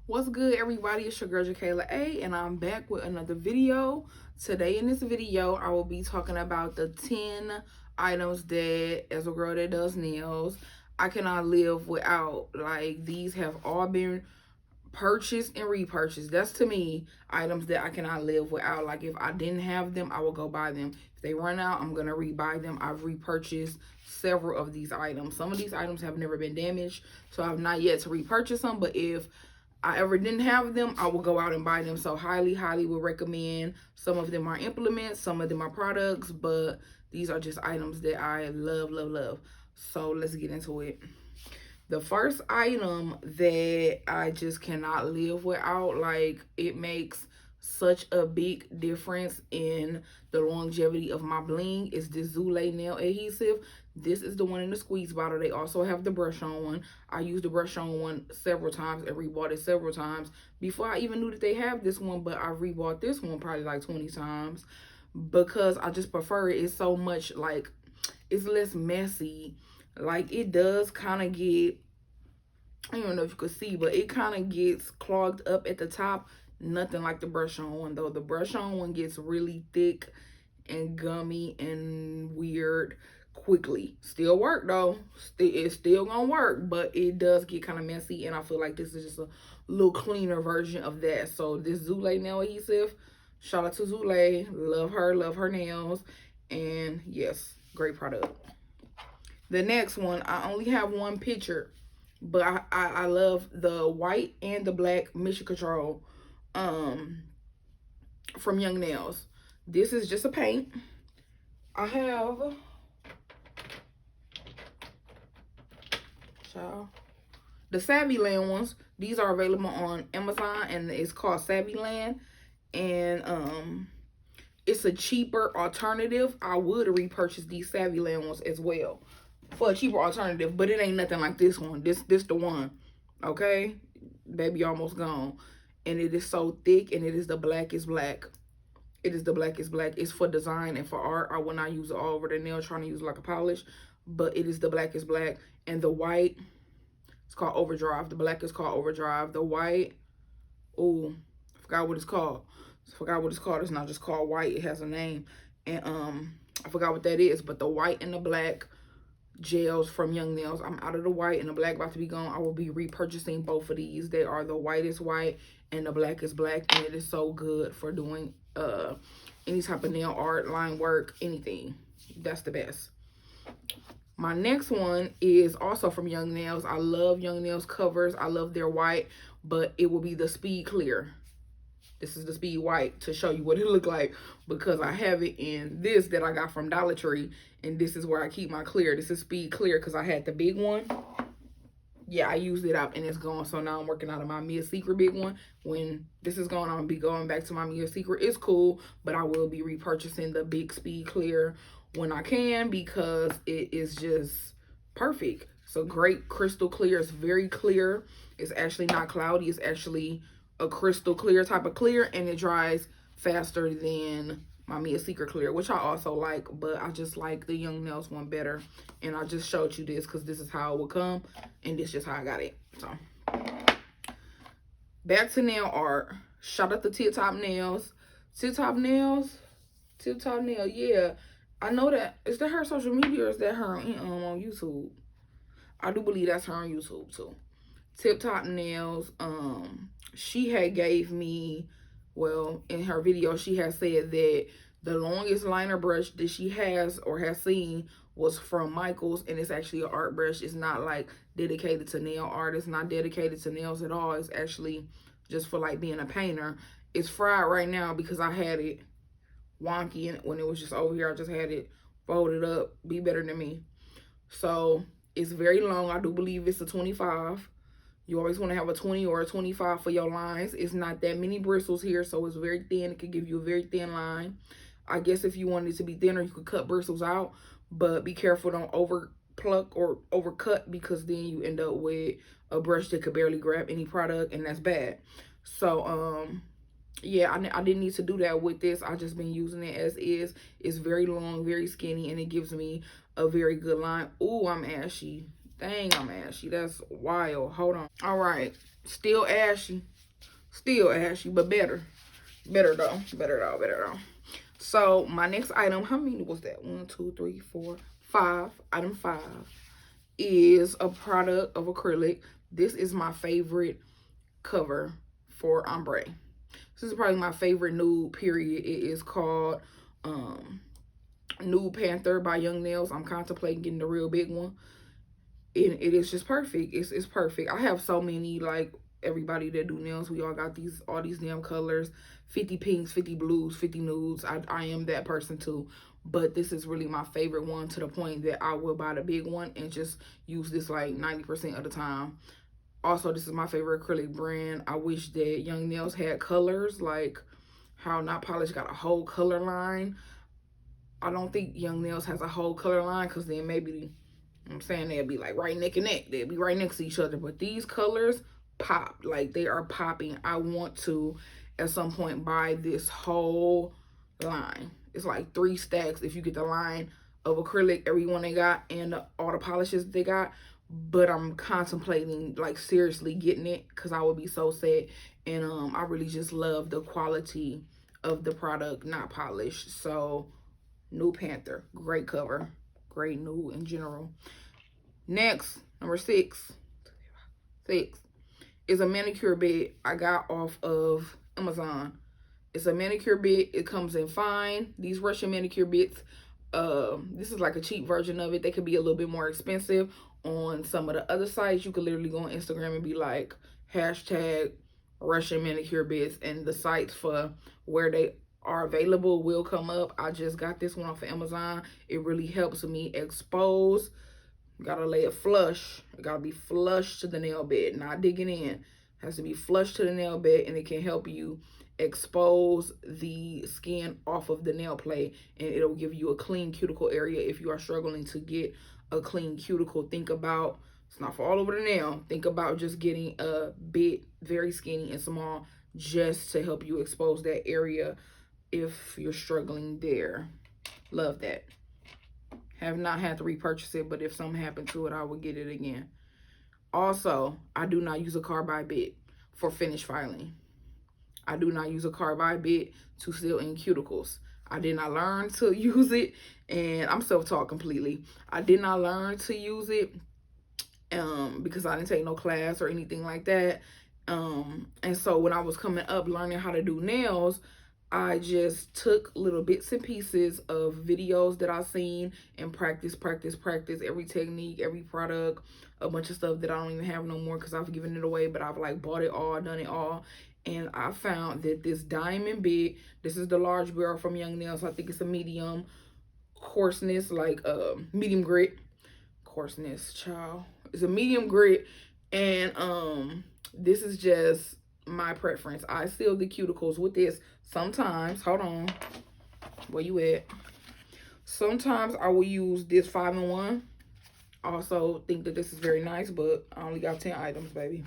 What's good, everybody? It's your girl Jakayla A, and I'm back with another video. Today in this video, I will be talking about the 10 items that, as a girl that does nails, I cannot live without. Like, these have all been purchased and repurchased. That's, to me, items that I cannot live without. Like, if I didn't have them, I will go buy them. If they run out, I'm gonna rebuy them. I've repurchased several of these items. Some of these items have never been damaged, so I've not yet to repurchase them. But if I ever didn't have them, I will go out and buy them. So highly would recommend. Some of them are implements, some of them are products, but these are just items that I love. So let's get into it. The first item that I just cannot live without, like, it makes such a big difference in the longevity of my bling, is this Zula nail adhesive. This is the one in the squeeze bottle. They also have the brush on one. I used the brush on one several times and rebought it several times before I even knew that they have this one, but I rebought this one probably like 20 times because I just prefer it. It's so much, like, it's less messy. Like, it does kind of get, I don't know if you could see, but it kind of gets clogged up at the top. Nothing like the brush on one, though. The brush on one gets really thick and gummy and weird quickly. Still work, though. It's still gonna work, but it does get kind of messy, and I feel like this is just a little cleaner version of that. So this Zula nail adhesive, shout out to Zula. Love her nails, and yes, great product. The next one, I only have one picture, but I love the white and the black Mission Control from Young Nails. This is just a paint. I have the Savvy Land ones. These are available on Amazon, and it's called Savvy Land, and it's a cheaper alternative. I would repurchase these Savvy Land ones as well for a cheaper alternative, but it ain't nothing like this one. This the one, okay? Baby almost gone. And it is so thick, and it is the blackest black. It is the blackest black. It's for design and for art. I will not use it all over the nail, trying to use it like a polish, but it is the blackest black. And the white, it's called Overdrive. The black is called Overdrive. The white, oh, I forgot what it's called. It's not just called white. It has a name. And I forgot what that is. But the white and the black gels from Young Nails. I'm out of the white, and the black about to be gone. I will be repurchasing both of these. They are the whitest white and the blackest black, and it is so good for doing any type of nail art, line work, anything. That's the best. My next one is also from Young Nails. I love Young Nails covers. I love their white, but it will be the Speed Clear. This is the Speed White to show you what it look like, because I have it in this that I got from Dollar Tree, and this is where I keep my clear. This is Speed Clear because I had the big one. Yeah, I used it up and it's gone, so now I'm working out of my Mia Secret big one. When this is gone, I'm gonna be going back to my Mia Secret. It's cool, but I will be repurchasing the big Speed Clear when I can, because it is just perfect. So great crystal clear. It's very clear. It's actually not cloudy. It's actually a crystal clear type of clear, and it dries faster than my Mia Secret clear, which I also like, but I just like the Young Nails one better. And I just showed you this because this is how it will come, and this is just how I got it. So back to nail art. Shout out to Tip Top Nails. Tip Top Nail, yeah. I know that, is that her social media, or is that her on YouTube? I do believe that's her on YouTube too. Tip Top Nails, she had gave me, well, in her video, she has said that the longest liner brush that she has or has seen was from Michael's, and it's actually an art brush. It's not like dedicated to nail art. It's not dedicated to nails at all. It's actually just for like being a painter. It's fried right now because I had it wonky, and when it was just over here, I just had it folded up. Be better than me. So it's very long. I do believe it's a 25. You always want to have a 20 or a 25 for your lines. It's not that many bristles here, so it's very thin. It could give you a very thin line. I guess if you wanted it to be thinner, you could cut bristles out, but be careful, don't over pluck or overcut, because then you end up with a brush that could barely grab any product, and that's bad. So yeah, I didn't need to do that with this. I just been using it as is. It's very long, very skinny, and it gives me a very good line. Ooh, I'm ashy. Dang, I'm ashy. That's wild. Hold on. All right. Still ashy. Still ashy, but better. Better though. Better though. Better though. So my next item, how many was that? 1, 2, 3, 4, 5. Item 5 is a product of acrylic. This is my favorite cover for ombre. This is probably my favorite nude, period. It is called Nude Panther by Young Nails. I'm contemplating getting the real big one. And it is just perfect. It's perfect. I have so many, like everybody that do nails, we all got all these damn colors. 50 pinks, 50 blues, 50 nudes. I am that person too. But this is really my favorite one, to the point that I will buy the big one and just use this like 90% of the time. Also, this is my favorite acrylic brand. I wish that Young Nails had colors, like how Not Polished got a whole color line. I don't think Young Nails has a whole color line, because then maybe, I'm saying, they'll be like right neck and neck. They'll be right next to each other. But these colors pop. Like, they are popping. I want to, at some point, buy this whole line. It's like 3 stacks if you get the line of acrylic, every one they got, and all the polishes they got. But I'm contemplating, like, seriously getting it, because I would be so sad. And I really just love the quality of the product, Not Polished. So, Nude Panther, great cover. Great nude in general. Next, number 6 is a manicure bit I got off of Amazon. It's a manicure bit. It comes in fine. These Russian manicure bits, this is like a cheap version of it. They could be a little bit more expensive on some of the other sites. You could literally go on Instagram and be like, hashtag Russian manicure bits, and the sites for where they are available will come up. I just got this one off of Amazon. It really helps me expose. Gotta lay it flush. It gotta be flush to the nail bed, not digging in. It has to be flush to the nail bed, and it can help you expose the skin off of the nail plate, and it'll give you a clean cuticle area if you are struggling to get a clean cuticle. Think about, it's not for all over the nail. Think about just getting a bit very skinny and small, just to help you expose that area if you're struggling there. Love that. Have not had to repurchase it, but if something happened to it, I would get it again. Also, I do not use a carbide bit for finish filing. I do not use a carbide bit to seal in cuticles. I did not learn to use it, and I'm self-taught completely. I did not learn to use it because I didn't take no class or anything like that. And so when I was coming up learning how to do nails, I just took little bits and pieces of videos that I've seen and practice every technique, every product, a bunch of stuff that I don't even have no more because I've given it away, but I've like bought it all, done it all. And I found that this diamond bit, this is the large barrel from Young Nails. I think it's a medium coarseness, like medium grit. Coarseness, child. It's a medium grit. And this is just my preference. I seal the cuticles with this. Sometimes, hold on, where you at? Sometimes I will use this 5-in-1. Also think that this is very nice, but I only got 10 items, baby.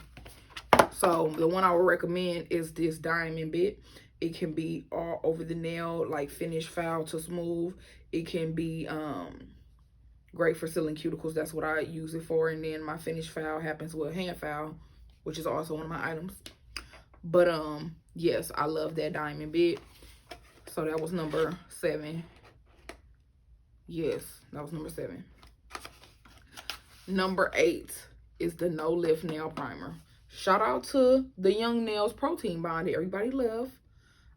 So the one I would recommend is this diamond bit. It can be all over the nail, like finish foul to smooth. It can be great for sealing cuticles. That's what I use it for. And then my finish foul happens with hand foul, which is also one of my items. But yes, I love that diamond bit. So that was number 7. Yes, that was number 7. Number 8 is the No Lift Nail Primer. Shout out to the Young Nails Protein Bond that everybody love.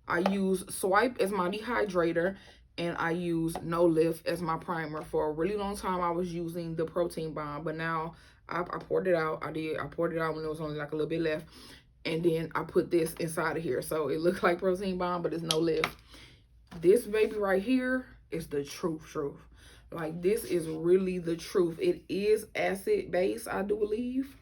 I use Swipe as my dehydrator, and I use No Lift as my primer. For a really long time, I was using the Protein Bond, but now I poured it out. I poured it out when there was only like a little bit left. And then I put this inside of here. So it looks like Protein Bond, but it's No Lift. This baby right here is the truth. Like, this is really the truth. It is acid based, I do believe.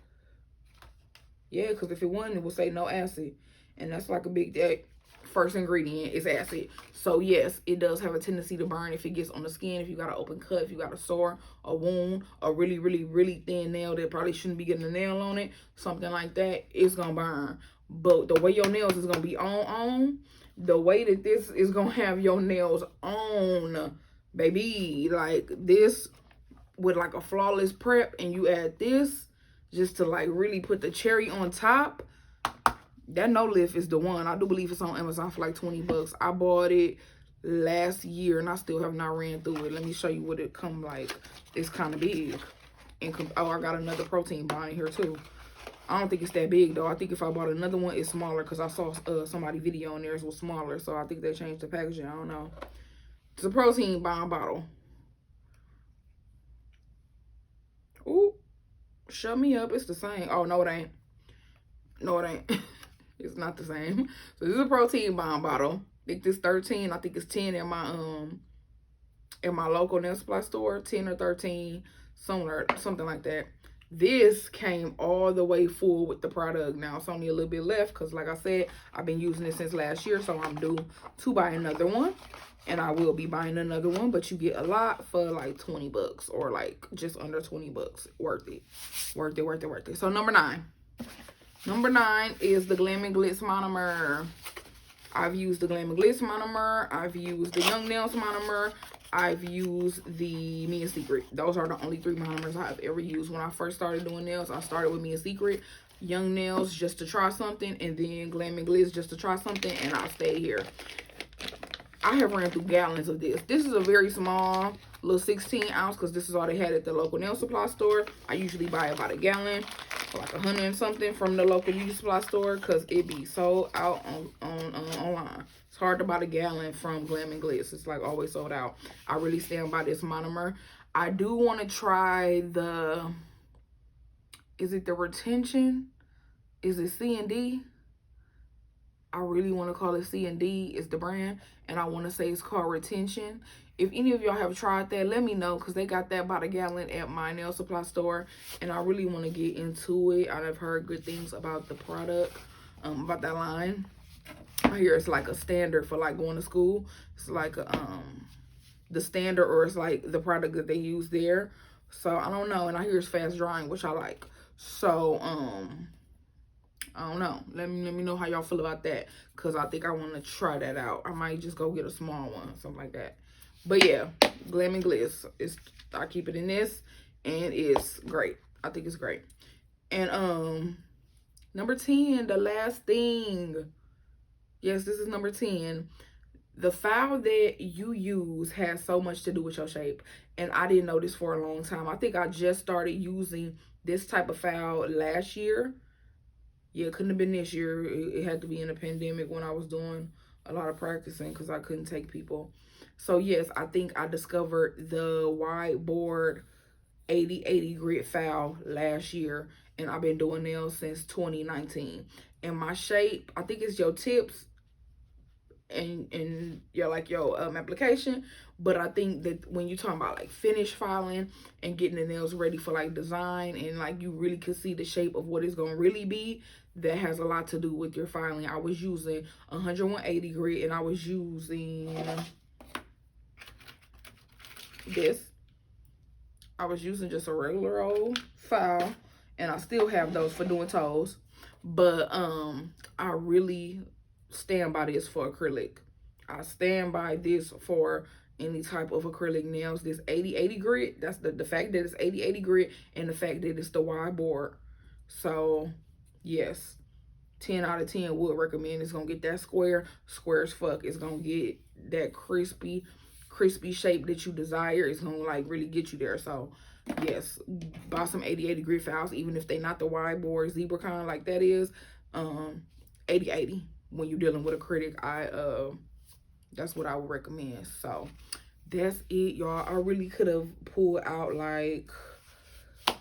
Yeah, because if it wasn't, it would say no acid. And that's like a big, that first ingredient is acid. So yes, it does have a tendency to burn if it gets on the skin. If you got an open cut, if you got a sore, a wound, a really, really, really thin nail that probably shouldn't be getting a nail on it, something like that, it's going to burn. But the way your nails is going to be on, the way that this is going to have your nails on, baby, like this, with like a flawless prep, and you add this just to like really put the cherry on top, that no lift is the one. I do believe it's on Amazon for like 20 bucks. I bought it last year and I still have not ran through it. Let me show you what it come like. It's kind of big. And oh, I got another protein bar in here too. I don't think it's that big though. I think if I bought another one, it's smaller, because I saw somebody video on theirs was smaller. So I think they changed the packaging. I don't know. It's a protein bomb bottle. Ooh, shut me up. It's the same. Oh, no, it ain't. No, it ain't. It's not the same. So this is a protein bomb bottle. I think this 13. I think it's 10 in my local nail supply store. 10 or 13, somewhere, something like that. This came all the way full with the product. Now it's only a little bit left because, like I said, I've been using it since last year, so I'm due to buy another one. And I will be buying another one, but you get a lot for like 20 bucks or like just under 20 bucks. Worth it. Worth it, worth it, worth it. So number 9. Number 9 is the Glam and Glitz monomer. I've used the Glam and Glitz monomer. I've used the Young Nails monomer. I've used the Me and Secret. Those are the only 3 monomers I've ever used. When I first started doing nails, I started with Me and Secret, Young Nails just to try something, and then Glam and Glitz just to try something, and I stayed here. I have ran through gallons of this. This is a very small little 16 ounce because this is all they had at the local nail supply store. I usually buy about a gallon for like 100 and something from the local beauty supply store because it be sold out online. It's hard to buy the gallon from Glam and Glitz. It's like always sold out. I really stand by this monomer. I do want to try the, is it the retention? Is it C&D? I really want to call it C&D is the brand, and I want to say it's called Retention. If any of y'all have tried that, let me know, because they got that by the gallon at my nail supply store, and I really want to get into it. I've heard good things about the product, about that line. I hear it's like a standard for like going to school. It's like the standard, or it's like the product that they use there. So I don't know, and I hear it's fast drying, which I like. So I don't know. Let me know how y'all feel about that, because I think I want to try that out. I might just go get a small one, something like that. But yeah, Glam and Glitz. I keep it in this, and it's great. I think it's great. And number 10, the last thing. Yes, this is number 10. The file that you use has so much to do with your shape, and I didn't know this for a long time. I think I just started using this type of file last year. Yeah, it couldn't have been this year. It had to be in a pandemic when I was doing a lot of practicing because I couldn't take people. So yes, I think I discovered the whiteboard 80/80 grit file last year, and I've been doing nails since 2019. And my shape, I think it's your tips and your application, but I think that when you're talking about like finish filing and getting the nails ready for like design, and like you really could see the shape of what it's gonna really be, that has a lot to do with your filing. I was using 101/80 grit, and I was using this. I was using just a regular old file, and I still have those for doing toes, but I really stand by this for acrylic. I stand by this for any type of acrylic nails. This 80/80 grit, that's the fact that it's 80/80 grit, and the fact that it's the wide board. So yes, 10 out of 10 would recommend. It's gonna get that square as fuck. It's gonna get that crispy shape that you desire. It's gonna like really get you there. So yes, buy some 80/80 grit files, even if they not the wide board zebra kind like that is. 80/80 when you're dealing with acrylic, that's what I would recommend. So that's it, y'all. I really could have pulled out like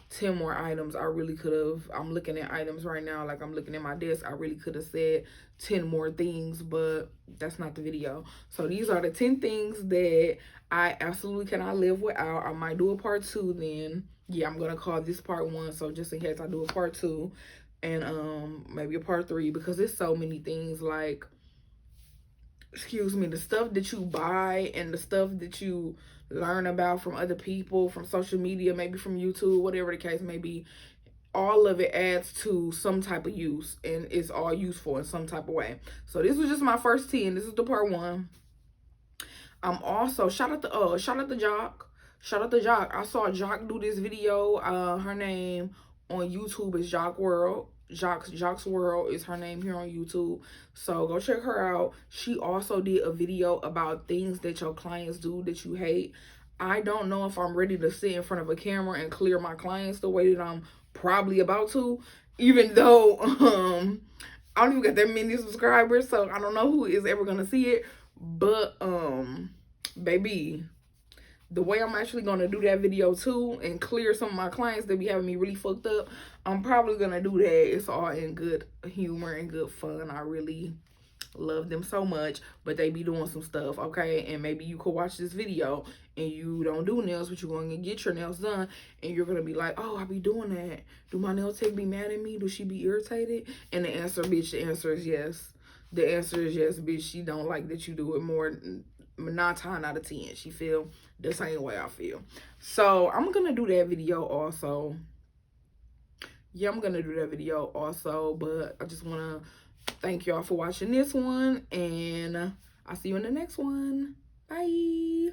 10 more items. I really could have. I'm looking at items right now, like I'm looking at my desk. I really could have said 10 more things, but that's not the video. So these are the 10 things that I absolutely cannot live without. I might do a part 2 then. Yeah, I'm gonna call this part 1, so just in case I do a part 2, and maybe a part 3, because there's so many things, like, excuse me, the stuff that you buy and the stuff that you learn about from other people, from social media, maybe from YouTube, whatever the case may be, all of it adds to some type of use, and it's all useful in some type of way. So this was just my first 10. This is the part 1. I'm also shout out to Jock. Shout out to Jock. I saw Jock do this video. Her name on YouTube is Jock World. Jock's World is her name here on YouTube. So go check her out. She also did a video about things that your clients do that you hate. I don't know if I'm ready to sit in front of a camera and clear my clients the way that I'm probably about to, even though I don't even got that many subscribers, so I don't know who is ever gonna see it. But baby, the way I'm actually gonna do that video too and clear some of my clients that be having me really fucked up, I'm probably gonna do that. It's all in good humor and good fun. I really love them so much, but they be doing some stuff, okay? And maybe you could watch this video and you don't do nails, but you're going to get your nails done, and you're going to be like, oh, I be doing that. Do my nail tech be mad at me? Do she be irritated? And the answer, bitch, the answer is yes. The answer is yes, bitch. She don't like that you do it more, 9 times out of 10. She feel the same way I feel. So I'm going to do that video also. Yeah, I'm going to do that video also, but I just want to thank y'all for watching this one, and I'll see you in the next one. Bye.